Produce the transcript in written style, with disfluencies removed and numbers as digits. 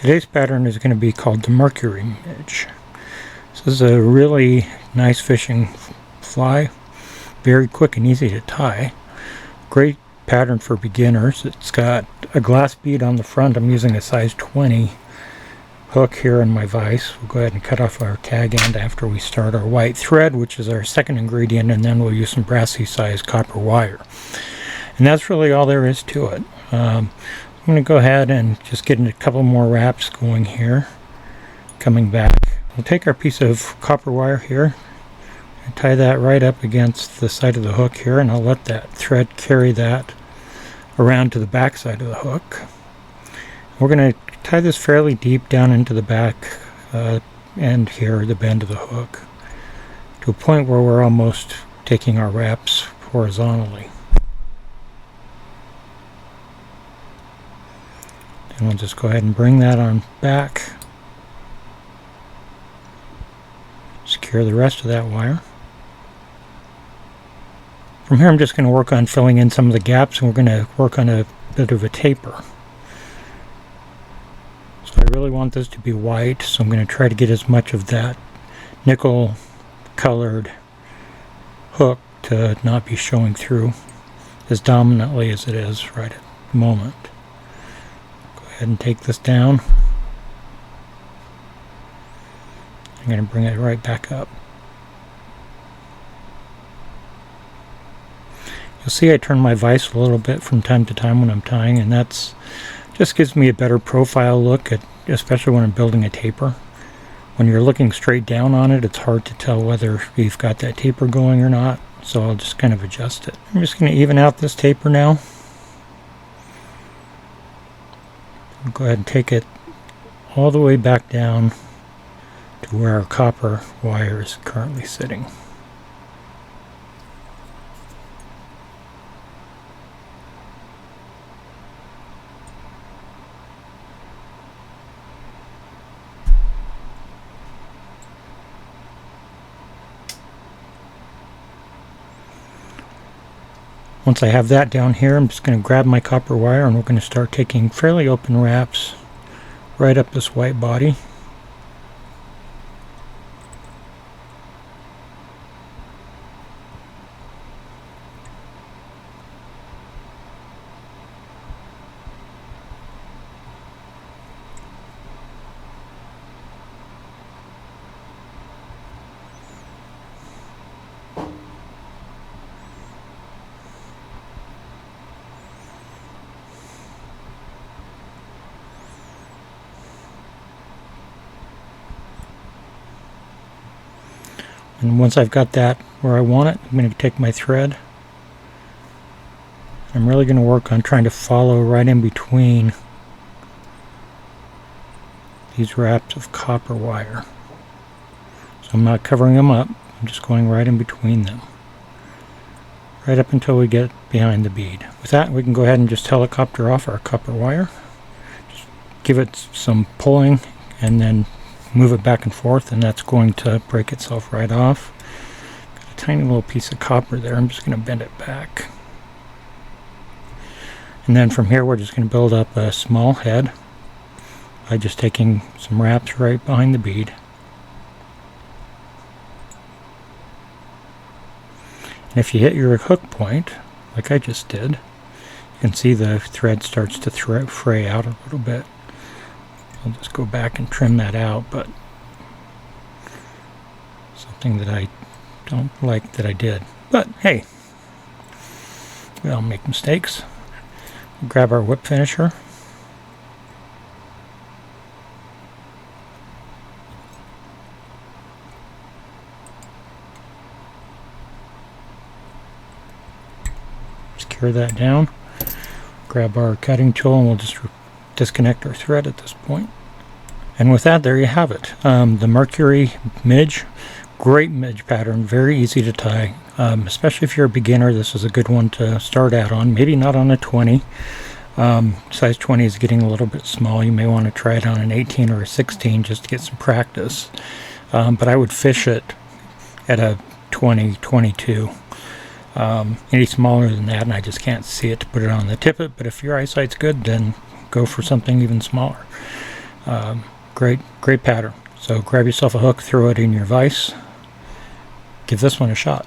Today's pattern is going to be called the Mercury Midge. This is a really nice fishing fly, very quick and easy to tie. Great pattern for beginners. It's got a glass bead on the front. I'm using a size 20 hook here in my vise. We'll go ahead and cut off our tag end after we start our white thread, which is our second ingredient, and then we'll use some brassie size copper wire. And that's really all there is to it. I'm going to go ahead and just get a couple more wraps going here. Coming back, we'll take our piece of copper wire here and tie that right up against the side of the hook here, and I'll let that thread carry that around to the back side of the hook. We're going to tie this fairly deep down into the back end here, the bend of the hook, to a point where we're almost taking our wraps horizontally. And we'll just go ahead and bring that on back. Secure the rest of that wire. From here I'm just going to work on filling in some of the gaps, and we're going to work on a bit of a taper. So I really want this to be white, so I'm going to try to get as much of that nickel colored hook to not be showing through as dominantly as it is right at the moment. And take this down. I'm going to bring it right back up. You'll see I turn my vise a little bit from time to time when I'm tying, and that's just gives me a better profile look, especially when I'm building a taper. When you're looking straight down on it, it's hard to tell whether you've got that taper going or not, so I'll just kind of adjust it. I'm just going to even out this taper now. We'll go ahead and take it all the way back down to where our copper wire is currently sitting. Once I have that down here, I'm just going to grab my copper wire, and we're going to start taking fairly open wraps right up this white body. And once I've got that where I want it, I'm going to take my thread. I'm really going to work on trying to follow right in between these wraps of copper wire. So I'm not covering them up, I'm just going right in between them. Right up until we get behind the bead. With that, we can go ahead and just helicopter off our copper wire. Just give it some pulling and then move it back and forth, and that's going to break itself right off. Got a tiny little piece of copper there. I'm just going to bend it back. And then from here we're just going to build up a small head by just taking some wraps right behind the bead. And if you hit your hook point, like I just did, you can see the thread starts to fray out a little bit. I'll just go back and trim that out, but something that I don't like that I did. But hey, we all make mistakes. We'll grab our whip finisher. Secure that down. Grab our cutting tool, and we'll just disconnect our thread at this point. And with that, there you have it. The Mercury Midge, great midge pattern, very easy to tie. Especially if you're a beginner, this is a good one to start out on. Maybe not on a 20. Size 20 is getting a little bit small. You may want to try it on an 18 or a 16 just to get some practice. But I would fish it at a 20, 22. Any smaller than that, and I just can't see it to put it on the tippet. But if your eyesight's good, then go for something even smaller. Great pattern. So grab yourself a hook, throw it in your vise, give this one a shot.